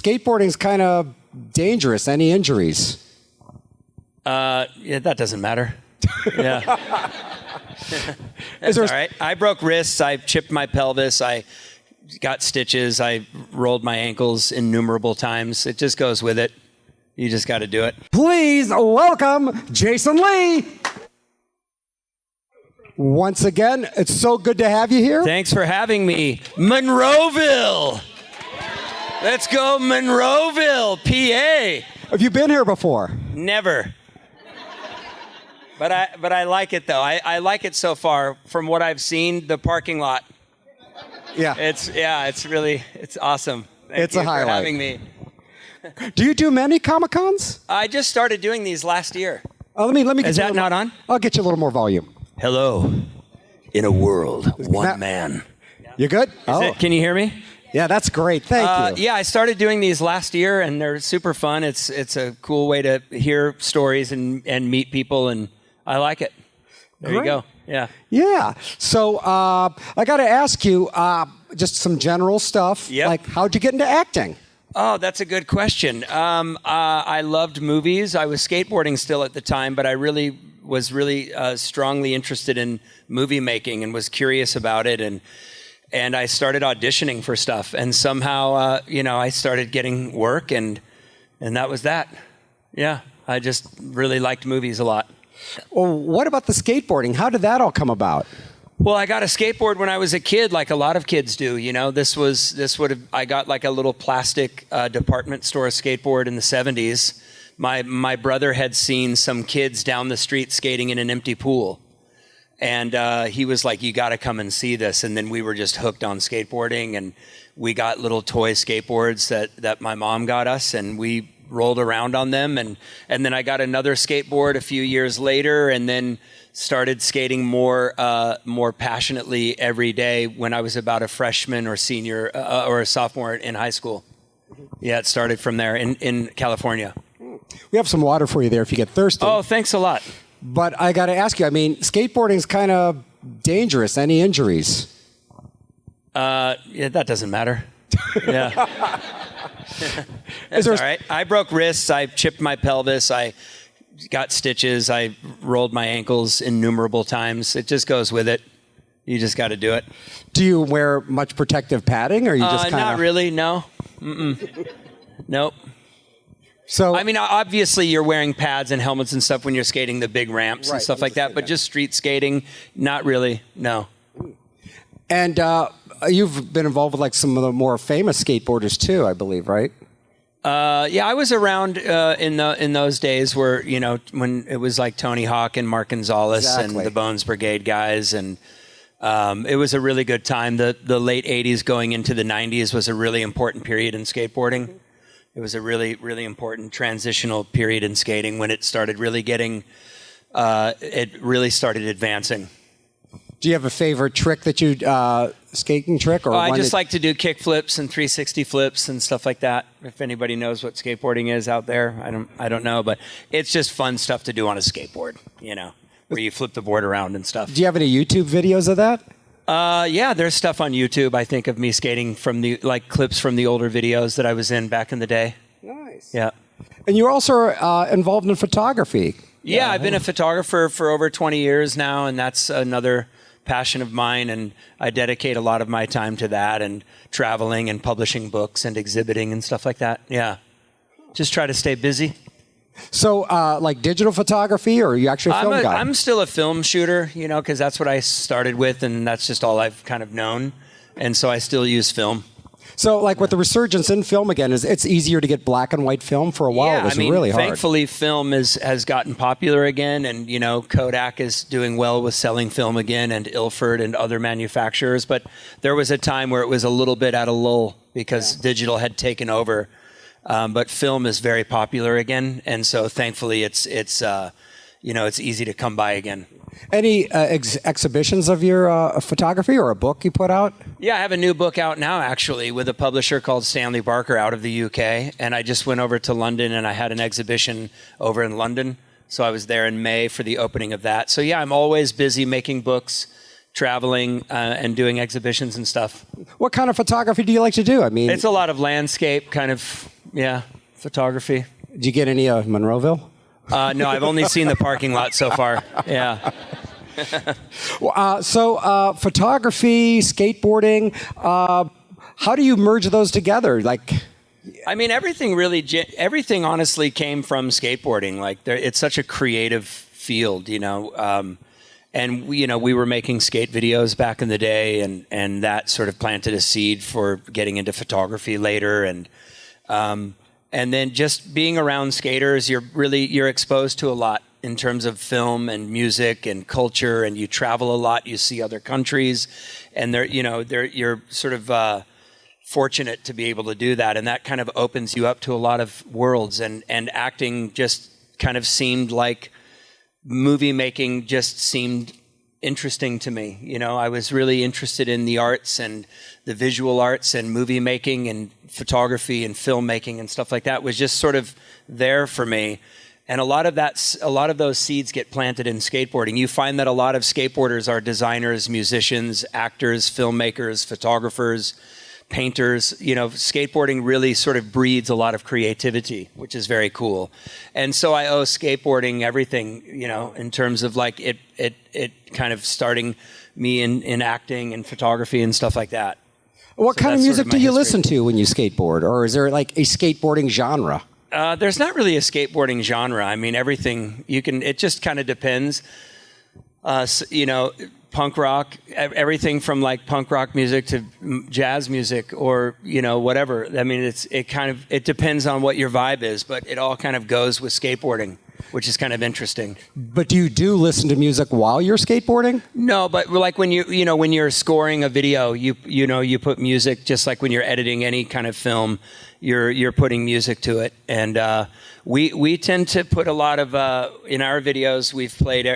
skateboarding's kind of dangerous. Any injuries? Yeah, that doesn't matter. Yeah. That's all right. I broke wrists. I chipped my pelvis. I got stitches. I rolled my ankles innumerable times. It just goes with it. You just got to do it. Please welcome Jason Lee. Once again, it's so good to have you here. Thanks for having me. Monroeville. Let's go Monroeville, PA. Have you been here before? Never. But I like it, though. I like it so far. From what I've seen, the parking lot. Yeah. It's awesome. It's a highlight. For having me. Do you do many Comic-Cons? I just started doing these last year. Let me get Is you that not on? I'll get you a little more volume. Hello. In a world, one man. You good? Can you hear me? Yeah, that's great. Thank you. Yeah, I started doing these last year, and they're super fun. It's a cool way to hear stories and meet people, and I like it. There you go. Yeah. Yeah. So I got to ask you just some general stuff. Yep. Like, how'd you get into acting? Oh, that's a good question. I loved movies. I was skateboarding still at the time, but I was really strongly interested in movie making and was curious about it. And I started auditioning for stuff. And somehow, I started getting work, and that was that. Yeah, I just really liked movies a lot. Well, what about the skateboarding? How did that all come about? Well, I got a skateboard when I was a kid, like a lot of kids do. I got like a little plastic department store skateboard in the 70s. My brother had seen some kids down the street skating in an empty pool. And he was like, you got to come and see this. And then we were just hooked on skateboarding. And we got little toy skateboards that my mom got us. And we rolled around on them. And then I got another skateboard a few years later. And then started skating more passionately every day when I was about a freshman or senior or a sophomore in high school. Yeah, it started from there in California. We have some water for you there if you get thirsty. Oh, thanks a lot. But I got to ask you, I mean, skateboarding's kind of dangerous. Any injuries? Yeah, that doesn't matter. Yeah. That's all right. I broke wrists. I chipped my pelvis. I got stitches. I rolled my ankles innumerable times. It just goes with it. You just got to do it. Do you wear much protective padding, or you just kind of? Not really. No. Nope. So I mean, obviously, you're wearing pads and helmets and stuff when you're skating the big ramps and stuff like that. But just street skating, not really. No. And you've been involved with like some of the more famous skateboarders too, I believe, right? Yeah, I was around in those days where, when it was like Tony Hawk and Mark Gonzalez and the Bones Brigade guys. And it was a really good time. The late 80s going into the 90s was a really important period in skateboarding. It was a really, really important transitional period in skating when it started really started advancing. Do you have a favorite trick that you skating trick? Or I just like to do kick flips and 360 flips and stuff like that. If anybody knows what skateboarding is out there, I don't know, but it's just fun stuff to do on a skateboard, where you flip the board around and stuff. Do you have any YouTube videos of that? Yeah, there's stuff on YouTube, I think, of me skating from clips from the older videos that I was in back in the day. Nice. Yeah. And you're also involved in photography. Yeah, I've been a photographer for over 20 years now, and that's another passion of mine, and I dedicate a lot of my time to that and traveling and publishing books and exhibiting and stuff like that. Yeah. Just try to stay busy. So, like digital photography, or are you actually a film guy? I'm still a film shooter, because that's what I started with, and that's just all I've kind of known. And so I still use film. So, like with the resurgence in film again, it's easier to get black and white film. For a while, it was really hard. Thankfully, film has gotten popular again, and Kodak is doing well with selling film again, and Ilford and other manufacturers. But there was a time where it was a little bit at a lull because digital had taken over. But film is very popular again, and so thankfully it's easy to come by again. Any exhibitions of your photography or a book you put out? Yeah, I have a new book out now, actually, with a publisher called Stanley Barker out of the UK. And I just went over to London, and I had an exhibition over in London. So I was there in May for the opening of that. So yeah, I'm always busy making books, traveling, and doing exhibitions and stuff. What kind of photography do you like to do? I mean, it's a lot of landscape, kind of Yeah, photography. Did you get any of Monroeville? No, I've only seen the parking lot so far. Yeah. So photography, skateboarding, how do you merge those together? Like, I mean, everything honestly came from skateboarding. Like, it's such a creative field, you know. And we were making skate videos back in the day, and that sort of planted a seed for getting into photography later. And then just being around skaters, you're exposed to a lot in terms of film and music and culture, and you travel a lot. You see other countries, and you're sort of fortunate to be able to do that, and that kind of opens you up to a lot of worlds. And acting just kind of seemed like movie making just seemed interesting to me. You know, I was really interested in the arts and the visual arts, and movie making and photography and filmmaking and stuff like that was just sort of there for me. And a lot of those seeds get planted in skateboarding. You find that a lot of skateboarders are designers, musicians, actors, filmmakers, photographers, painters. You know, skateboarding really sort of breeds a lot of creativity, which is very cool. And so I owe skateboarding everything, you know, in terms of like it kind of starting me in acting and photography and stuff like that. What kind of that's music sort of do my you history. listen to when you skateboard? Or is there like a skateboarding genre? There's not really a skateboarding genre. I mean, everything it just kind of depends. You know, punk rock, everything from like punk rock music to jazz music, or, you know, whatever. I mean, it depends on what your vibe is, but it all kind of goes with skateboarding, which is kind of interesting. But do you listen to music while you're skateboarding? No, but like when when you're scoring a video, you put music, just like when you're editing any kind of film, you're putting music to it. And we tend to put a lot of in our videos, we've played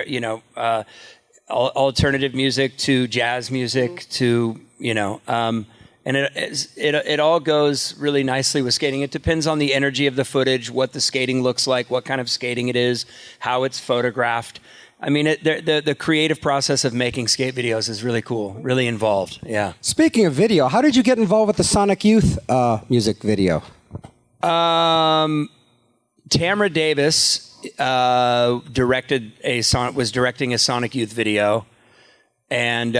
alternative music to jazz music to, you know, and it all goes really nicely with skating. It depends on the energy of the footage, what the skating looks like, what kind of skating it is, how it's photographed. I mean, the creative process of making skate videos is really cool, really involved. Yeah. Speaking of video, how did you get involved with the Sonic Youth music video? Tamara Davis was directing a Sonic Youth video, and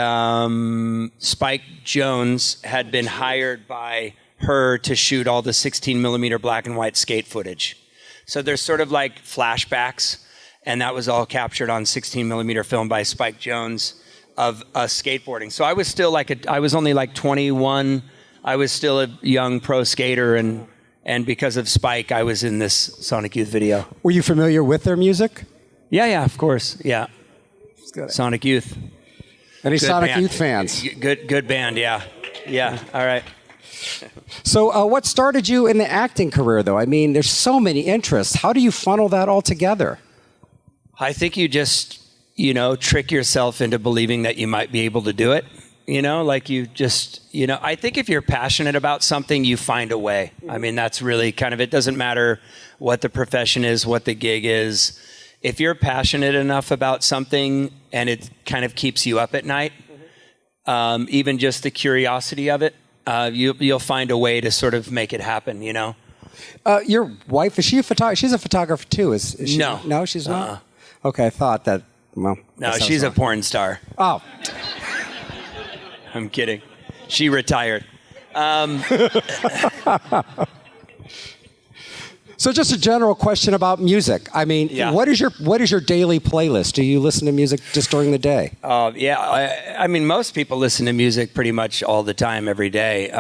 Spike Jonze had been hired by her to shoot all the 16 millimeter black and white skate footage. So there's sort of like flashbacks, and that was all captured on 16 millimeter film by Spike Jonze of skateboarding. So I was still I was only like 21. I was still a young pro skater, and because of Spike, I was in this Sonic Youth video. Were you familiar with their music? Yeah, of course. Yeah. Sonic Youth. Any Good Sonic band. Youth fans? Good band, yeah. Yeah, all right. So what started you in the acting career, though? I mean, there's so many interests. How do you funnel that all together? I think you just, trick yourself into believing that you might be able to do it. I think if you're passionate about something, you find a way. I mean, that's really kind of, it doesn't matter what the profession is, what the gig is. If you're passionate enough about something and it kind of keeps you up at night, even just the curiosity of it, you'll find a way to sort of make it happen, Your wife, is she a photographer? She's a photographer too, is she? No. No, she's not? Okay, I thought that, well. No, she's a porn star. Oh. I'm kidding. She retired. So just a general question about music. I mean, Yeah. what is your daily playlist? Do you listen to music just during the day? I mean, most people listen to music pretty much all the time, every day.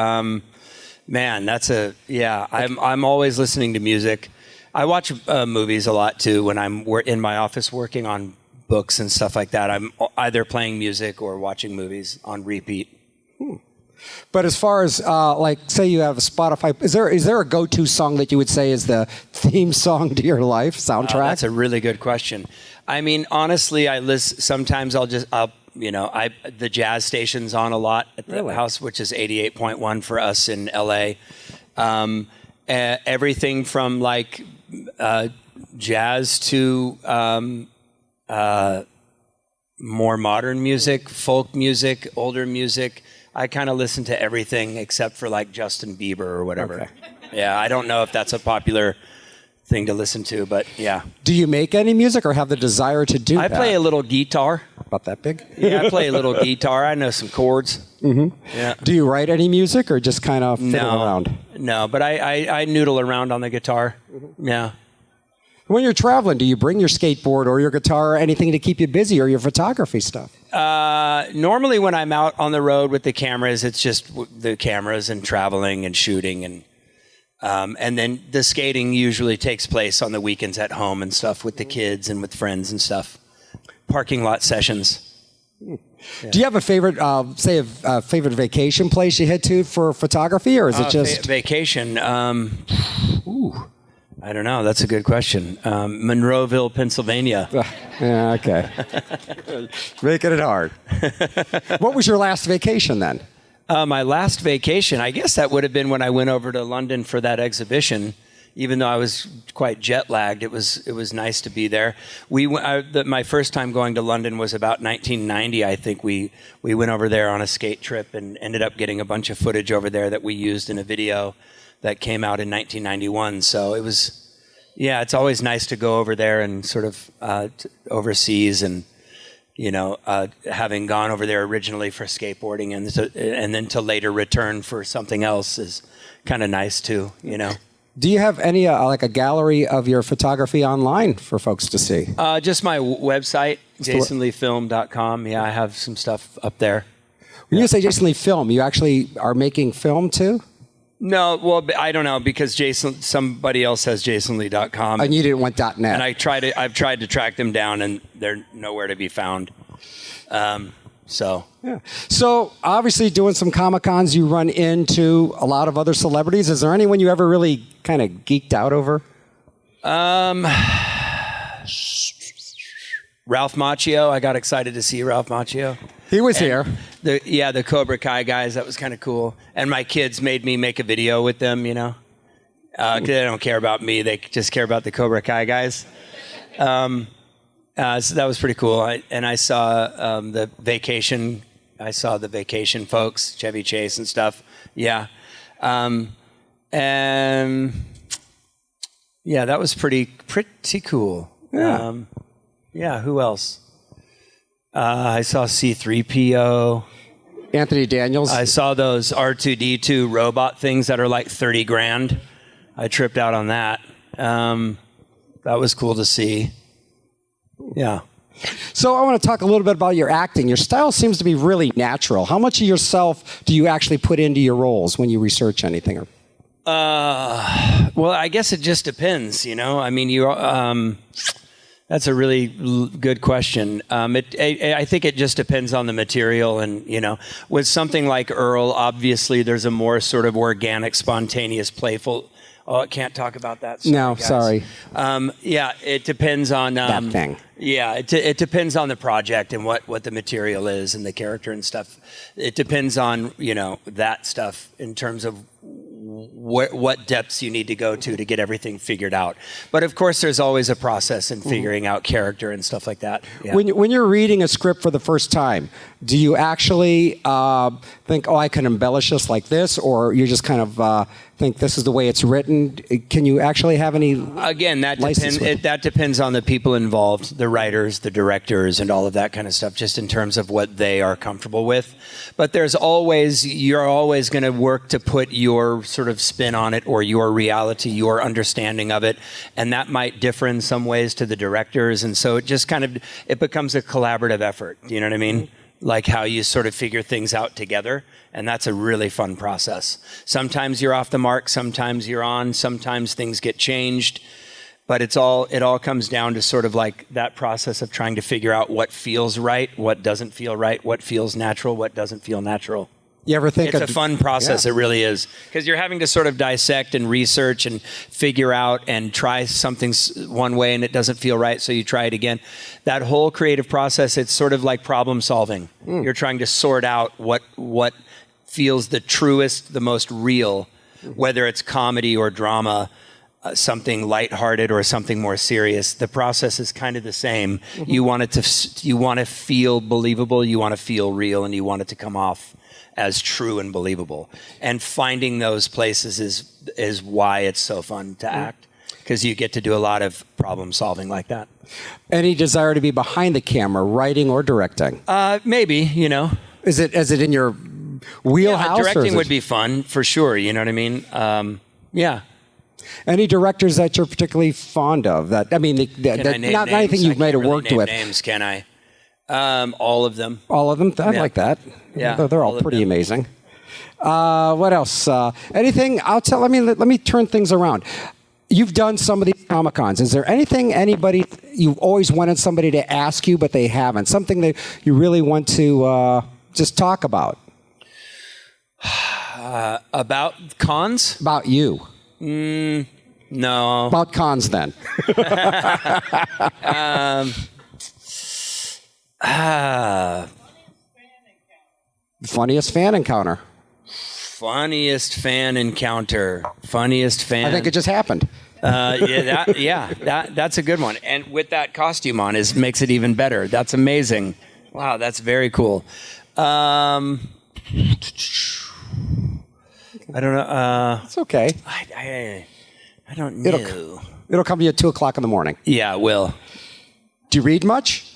Man, I'm always listening to music. I watch movies a lot too when I'm in my office working on books and stuff like that. I'm either playing music or watching movies on repeat. But as far as say you have a Spotify, is there a go-to song that you would say is the theme song to your life soundtrack? That's a really good question. I mean, honestly, sometimes the jazz station's on a lot at the house, which is 88.1 for us in LA. Everything from like jazz to more modern music, folk music, older music. I kind of listen to everything except for like Justin Bieber or whatever. Okay. Yeah, I don't know if that's a popular thing to listen to, but yeah. Do you make any music or have the desire to do I that? play a little guitar. About that big? Yeah, I play a little guitar. I know some chords. Mm-hmm. Yeah. Do you write any music or just kind of fiddle around? No, but I noodle around on the guitar. Yeah. When you're traveling, do you bring your skateboard or your guitar or anything to keep you busy or your photography stuff? Normally when I'm out on the road with the cameras, it's just the cameras and traveling and shooting and then the skating usually takes place on the weekends at home and stuff with the kids and with friends and stuff. Parking lot sessions. Yeah. Do you have a favorite, a favorite vacation place you head to for photography, or is it just vacation? I don't know. That's a good question. Monroeville, Pennsylvania. Yeah, okay. Making it hard. What was your last vacation then? My last vacation, I guess that would have been when I went over to London for that exhibition. Even though I was quite jet lagged, it was nice to be there. My first time going to London was about 1990. I think we went over there on a skate trip and ended up getting a bunch of footage over there that we used in a video that came out in 1991. So it was, yeah, it's always nice to go over there and sort of overseas and, having gone over there originally for skateboarding and then to later return for something else is kind of nice too, Do you have any like a gallery of your photography online for folks to see? Just my website, jasonleefilm.com. Yeah, I have some stuff up there. When you say Jason Lee Film, you actually are making film too? No, well, I don't know because somebody else has jasonlee.com. And you didn't want .net. And I've tried to track them down and they're nowhere to be found. So obviously doing some Comic-Cons, you run into a lot of other celebrities. Is there anyone you ever really kind of geeked out over? Ralph Macchio. I got excited to see Ralph Macchio. He was here. The Cobra Kai guys. That was kind of cool. And my kids made me make a video with them, 'cause they don't care about me. They just care about the Cobra Kai guys. So that was pretty cool. I saw the Vacation. I saw the Vacation folks, Chevy Chase and stuff. Yeah. And yeah, that was pretty cool. Yeah. Who else? I saw C-3PO. Anthony Daniels. I saw those R2-D2 robot things that are like $30,000. I tripped out on that. That was cool to see. Yeah. So I want to talk a little bit about your acting. Your style seems to be really natural. How much of yourself do you actually put into your roles when you research anything? Well, I guess it just depends, I mean, that's a really good question. I think it just depends on the material. And, with something like Earl, obviously there's a more sort of organic, spontaneous, playful... Oh, I can't talk about that. Sorry. Yeah, it depends on... that thing. Yeah, it depends on the project and what the material is and the character and stuff. It depends on, that stuff in terms of what depths you need to go to get everything figured out. But of course, there's always a process in figuring out character and stuff like that. Yeah. When you're reading a script for the first time, do you actually think, I can embellish this like this, or you just kind of think this is the way it's written? Can you actually have any? Again, that depends on the people involved, the writers, the directors, and all of that kind of stuff, just in terms of what they are comfortable with. But you're always going to work to put your sort of spin on it, or your reality, your understanding of it, and that might differ in some ways to the directors, and so it just it becomes a collaborative effort. You know what I mean? Like how you sort of figure things out together, and that's a really fun process. Sometimes you're off the mark, sometimes you're on, sometimes things get changed, but it all comes down to sort of like that process of trying to figure out what feels right, what doesn't feel right, what feels natural, what doesn't feel natural. You ever think it's a fun process? Yeah. It really is, because you're having to sort of dissect and research and figure out and try something one way and it doesn't feel right, so you try it again. That whole creative process, it's sort of like problem solving. You're trying to sort out what feels the truest, the most real, whether it's comedy or drama, something lighthearted or something more serious. The process is kind of the same. You want to feel believable, you want to feel real, and you want it to come off as true and believable. And finding those places is why it's so fun to act, because you get to do a lot of problem solving like that. Any desire to be behind the camera, writing or directing? Maybe, you know. Is it in your wheelhouse? Yeah, directing or is would it... be fun for sure. You know what I mean? Yeah. Any directors that you're particularly fond of? That I mean, Can I name not names? anything you've I made can't or really worked name with. Names, can I? All of them. All of them. I Yeah. like that. Yeah, they're all all of pretty them. amazing. What else? Anything? Let me turn things around. You've done some of these Comic Cons. Is there anything anybody you've always wanted somebody to ask you but they haven't? Something that you really want to just talk about? About cons? About you. No. About cons then. Funniest fan encounter. Funniest fan encounter. Funniest fan. I think it just happened. That's a good one. And with that costume on makes it even better. That's amazing. Wow, that's very cool. I don't know. It's okay. I don't know. It'll come to you at 2:00 in the morning. Yeah, it will. Do you read much?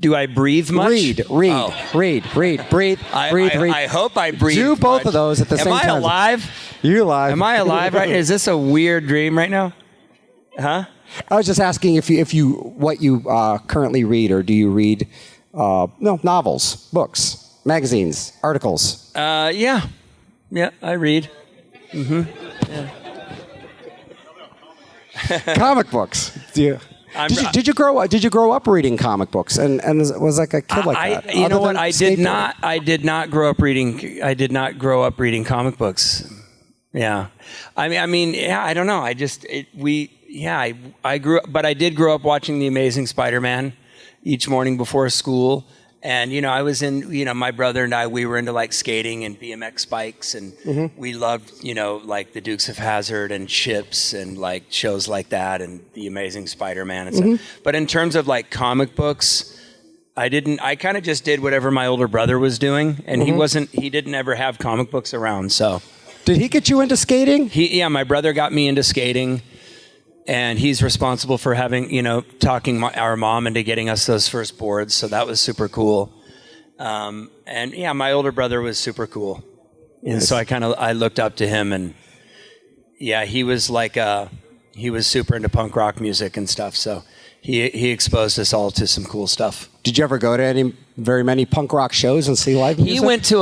Do I breathe much? Read, Oh. breathe. I hope I breathe. Do both much. of those at the same Am I time. alive? You alive? Am I alive right now? Is this a weird dream right now? Huh? I was just asking if you what you currently read, or do you read novels, books, magazines, articles? Yeah, I read. Comic books. Do you? Did you grow up reading comic books and was like a kid like that? You know Other what? than I did skateboarding? not. I did not grow up reading. I did not grow up reading comic books. Yeah, I mean, yeah. I don't know. I grew up, but I did grow up watching The Amazing Spider-Man each morning before school. And, you know, I was in, you know, my brother and I, we were into like skating and BMX bikes, and we loved, you know, like the Dukes of Hazzard and Chips and like shows like that and The Amazing Spider-Man and stuff. But in terms of like comic books, I kind of just did whatever my older brother was doing, and he didn't ever have comic books around. So Did he get you into skating? my brother got me into skating. And he's responsible for having, you know, talking our mom into getting us those first boards. So that was super cool. And yeah, my older brother was super cool. And so I looked up to him, and yeah, he was super into punk rock music and stuff. So he exposed us all to some cool stuff. Did you ever go to very many punk rock shows and see live music? He went to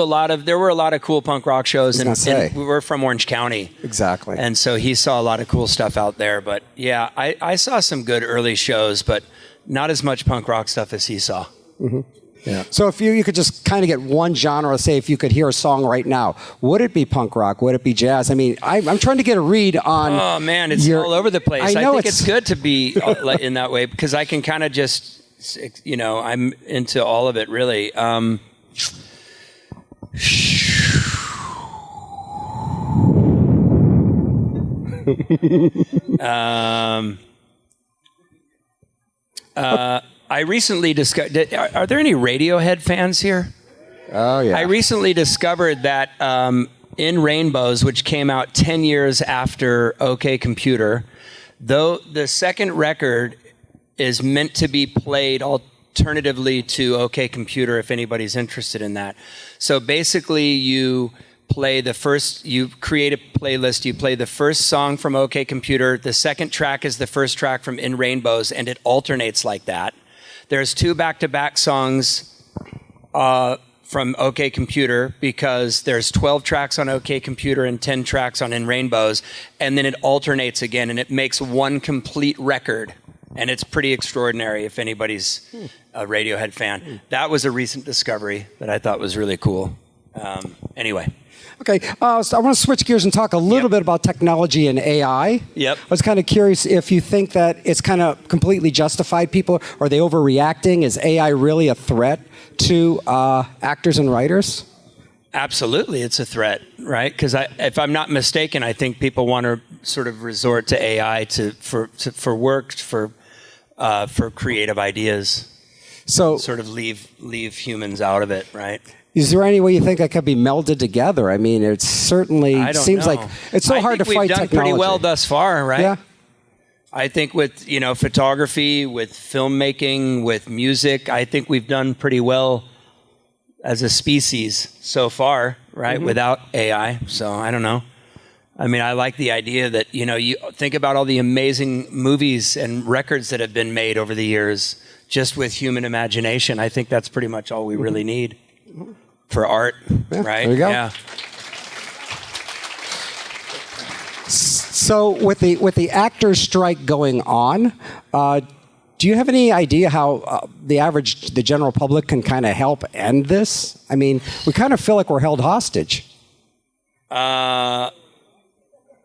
there were a lot of cool punk rock shows, and we were from Orange County. Exactly. And so he saw a lot of cool stuff out there. But yeah, I saw some good early shows, but not as much punk rock stuff as he saw. Yeah. So if you could just kind of get one genre, say if you could hear a song right now, would it be punk rock? Would it be jazz? I mean, I'm trying to get a read on... Oh, man, it's all over the place. I know think it's good to be in that way, because I can kind of just, you know, I'm into all of it, really. I recently discovered... Are there any Radiohead fans here? Oh, yeah. I recently discovered that In Rainbows, which came out 10 years after OK Computer, though the second record is meant to be played alternatively to OK Computer, if anybody's interested in that. So basically, you create a playlist, you play the first song from OK Computer, the second track is the first track from In Rainbows, and it alternates like that. There's 2 back-to-back songs from OK Computer, because there's 12 tracks on OK Computer and 10 tracks on In Rainbows, and then it alternates again, and it makes one complete record. And it's pretty extraordinary if anybody's a Radiohead fan. That was a recent discovery that I thought was really cool. Anyway. Okay, so I want to switch gears and talk a little bit about technology and AI. Yep. I was kind of curious if you think that it's kind of completely justified. People, are they overreacting? Is AI really a threat to actors and writers? Absolutely, it's a threat, right? Because if I'm not mistaken, I think people want to sort of resort to AI for work, for creative ideas. So sort of leave humans out of it, right? Is there any way you think that could be melded together? I mean, it certainly I don't seems know. like it's so hard to we've fight done technology. pretty well thus far, right? Yeah. I think with photography, with filmmaking, with music, I think we've done pretty well as a species so far, right? Without AI. So I don't know. I mean, I like the idea that, you think about all the amazing movies and records that have been made over the years just with human imagination. I think that's pretty much all we really need for art, right? There you go. Yeah. So with the actors' strike going on, do you have any idea how the general public can kind of help end this? I mean, we kind of feel like we're held hostage.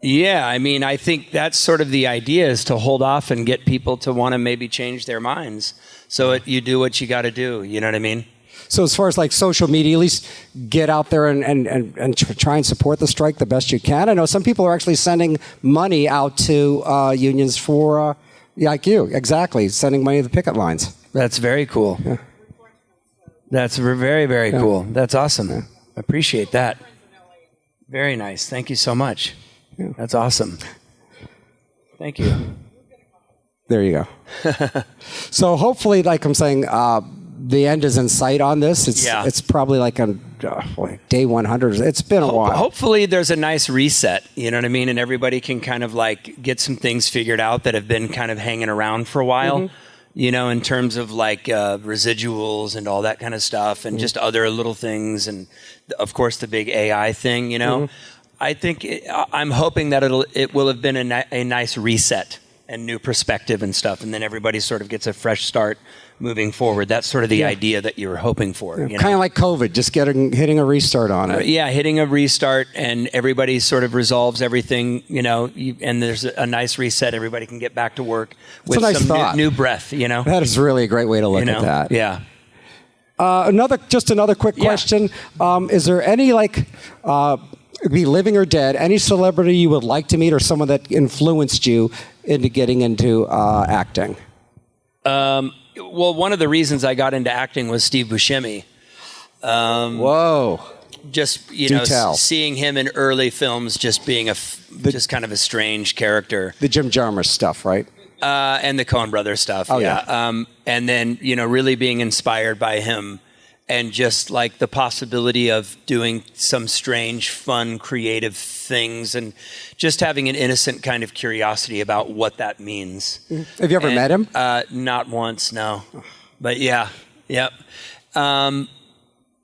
Yeah, I mean, I think that's sort of the idea, is to hold off and get people to want to maybe change their minds. So you do what you got to do. You know what I mean? So as far as like social media, at least get out there and try and support the strike the best you can. I know some people are actually sending money out to unions for, like you, exactly, sending money to the picket lines. That's very cool. Yeah. That's very, very cool. That's awesome. Yeah. Appreciate that. Very nice. Thank you so much. Yeah. That's awesome. Thank you. There you go. So hopefully, like I'm saying, the end is in sight on this. It's probably like on day 100. It's been a while. Hopefully there's a nice reset, you know what I mean? And everybody can kind of like get some things figured out that have been kind of hanging around for a while, in terms of like residuals and all that kind of stuff, and just other little things. And of course the big AI thing, I think I'm hoping that it will have been a nice reset and new perspective and stuff, and then everybody sort of gets a fresh start moving forward. That's sort of the idea that you were hoping for. Kind of like COVID, just hitting a restart on it. Hitting a restart, and everybody sort of resolves everything, and there's a nice reset. Everybody can get back to work with some new breath, That is really a great way to look at that. Yeah. Another quick question. Is there any be living or dead, any celebrity you would like to meet or someone that influenced you into getting into acting? Well, one of the reasons I got into acting was Steve Buscemi. Whoa. Just, seeing him in early films just being just kind of a strange character. The Jim Jarmusch stuff, right? And the Coen Brothers stuff, yeah. And then, really being inspired by him, and just like the possibility of doing some strange, fun, creative things, and just having an innocent kind of curiosity about what that means. Have you ever met him? Not once, no. But yeah.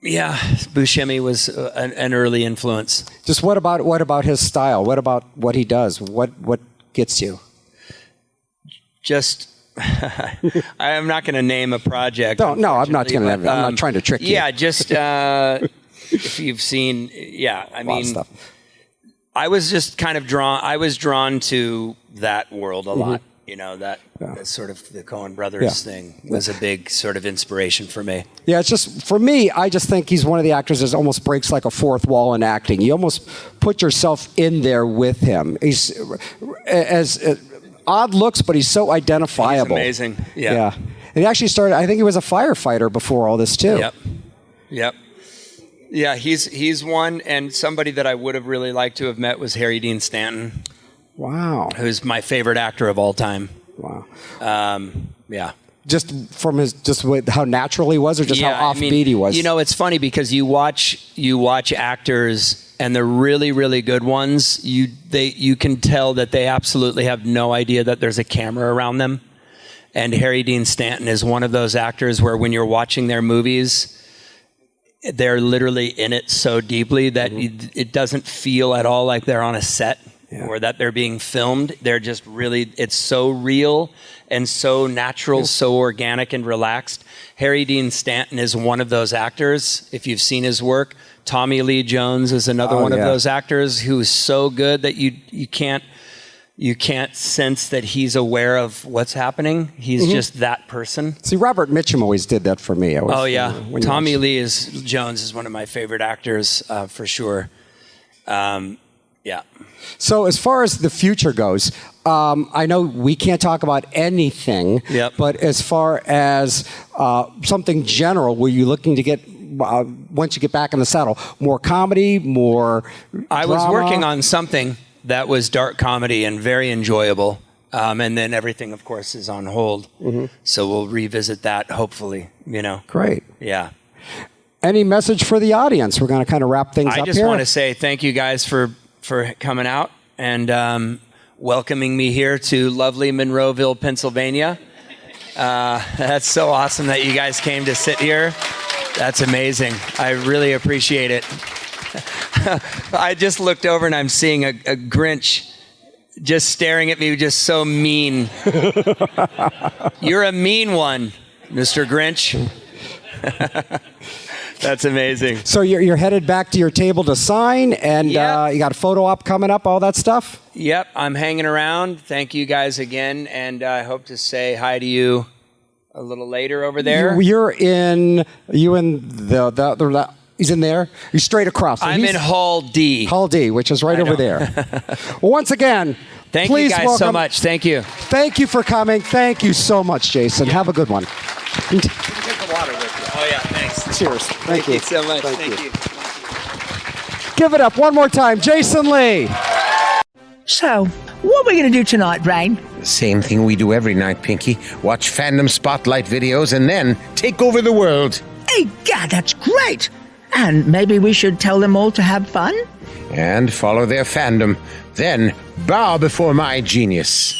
Buscemi was an early influence. Just what about his style? What about what he does? What gets you? Just I'm not going to name a project. No, I'm not going to. I'm not trying to trick you. Yeah, just if you've seen, I mean, stuff. I was just kind of drawn. I was drawn to that world a lot. That sort of the Coen Brothers thing was a big sort of inspiration for me. Yeah, it's just for me. I just think he's one of the actors that almost breaks like a fourth wall in acting. You almost put yourself in there with him. He's as odd looks, but he's so identifiable. He's amazing. Yeah. And he actually started, I think he was a firefighter before all this too. Yep. Yeah, he's one, and somebody that I would have really liked to have met was Harry Dean Stanton. Wow. Who's my favorite actor of all time. Wow. Yeah. Just from how natural he was, or just how offbeat he was? It's funny because you watch actors, and the really, really good ones, you can tell that they absolutely have no idea that there's a camera around them. And Harry Dean Stanton is one of those actors where when you're watching their movies, they're literally in it so deeply that it doesn't feel at all like they're on a set or that they're being filmed. They're just really, it's so real and so natural, so organic and relaxed. Harry Dean Stanton is one of those actors, if you've seen his work. Tommy Lee Jones is another one of those actors who's so good that you can't sense that he's aware of what's happening. He's just that person. See, Robert Mitchum always did that for me. Tommy Lee Jones is one of my favorite actors for sure. So as far as the future goes, I know we can't talk about anything, but as far as something general, were you looking to get once you get back in the saddle? More comedy, more I was drama? working on something that was dark comedy and very enjoyable. And then everything, of course, is on hold. So we'll revisit that, hopefully, Great. Yeah. Any message for the audience? We're going to kind of wrap things I up just here. want to say thank you guys for coming out and welcoming me here to lovely Monroeville, Pennsylvania. That's so awesome that you guys came to sit here. That's amazing. I really appreciate it. I just looked over and I'm seeing a Grinch just staring at me, just so mean. You're a mean one, Mr. Grinch. That's amazing. So you're headed back to your table to sign, and Yep. you got a photo op coming up, all that stuff? Yep, I'm hanging around. Thank you guys again, and I hope to say hi to you a little later over there. You're in the he's in there. You're straight across. So I'm he's in Hall D. Hall D, which is right I over know. there. Well, once again, Thank please you guys welcome, so much. Thank you. Thank you for coming. Thank you so much, Jason. Have a good one. Take the water with you. Oh yeah, thanks. Cheers. Thank you. so much. Thank you. Give it up one more time, Jason Lee. So, what are we going to do tonight, Brain? Same thing we do every night, Pinky. Watch fandom spotlight videos and then take over the world. Hey, God, that's great! And maybe we should tell them all to have fun? And follow their fandom. Then bow before my genius.